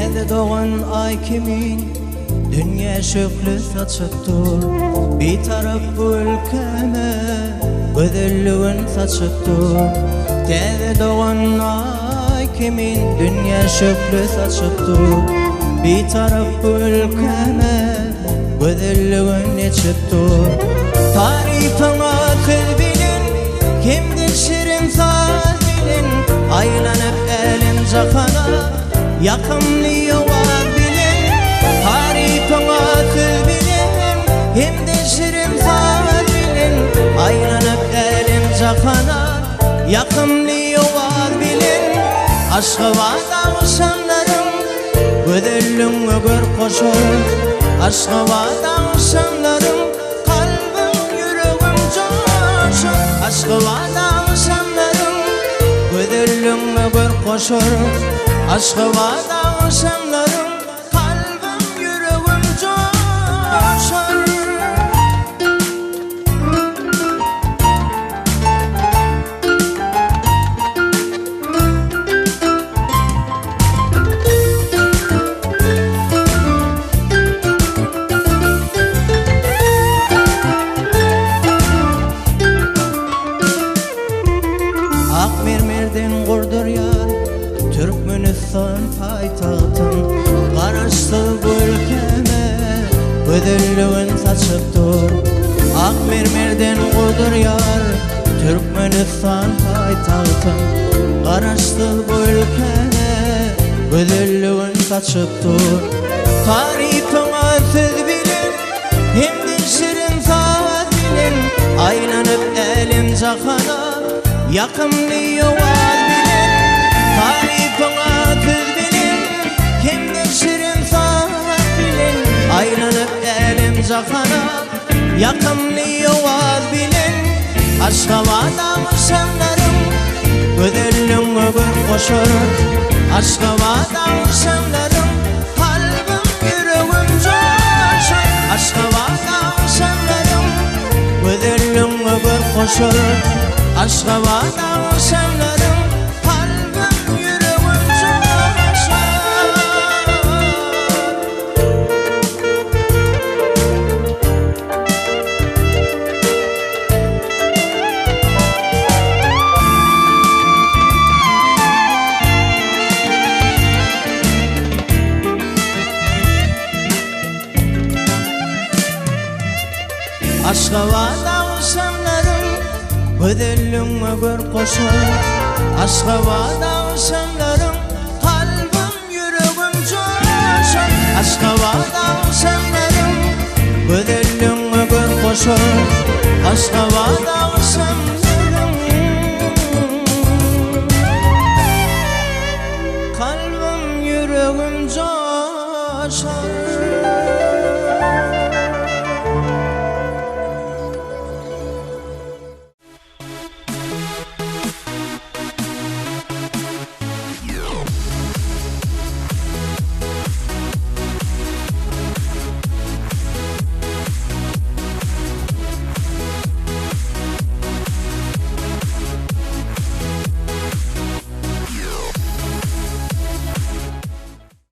Tende doğan ay kimin dünya şöklü saçıptır. Bir taraf bu ülkeme güzelliğin saçıptır. Tende doğan ay kimin dünya şöklü saçıptır. Bir taraf bu ülkeme güzelliğin neçiptir. Tarifına kız bilin, kimdir şirin saz bilin. Aylanıp elin cakana yakınlığı var bilin. Tarifına kız bilin, kimdir şirin saz bilin. Aylanıp elin cakana yakınlığı var bilin. Aşkı var davşanlarım güzelliğine gör koşur. Aşkı var davşanlarım kalbim yüreğim coşur. Aşkı var davşanlarım güzelliğine gör koşur. Aşkı var davşanlarım kalbim yüreğim coşur. Akmermerden kurdur yar Türkmenistan paytahtın. Karaştı bu ülkeme güzelliğin saçıptır. Akmermerden kurdur yar Türkmenistan paytahtın. Karaştı bu ülkeme güzelliğin saçıptır. Tarifına siz bilin, hem şirin saz bilin. Aylanıp elim cakana yakınlığı var bilin. Tarifına kız bilin, kimdir şirin saz bilin. Aylanıp elim cakana yakınlığı var bilin. Aşka var davşanlarım güzelliğine gör koşur. Aşka var davşanlarım kalbim yüreğim coşur. Aşka var davşanlarım güzelliğine gör koşur. Aşka var davşanlarım kalbim yüreğim coşur. Aşka var davşanlarım güzelliğine gör koşur. Aşka var davşanlarım kalbim yüreğim coşur. Aşka var davşanlarım güzelliğine gör koşur. Aşka var davşanlarım kalbim yüreğim coşur.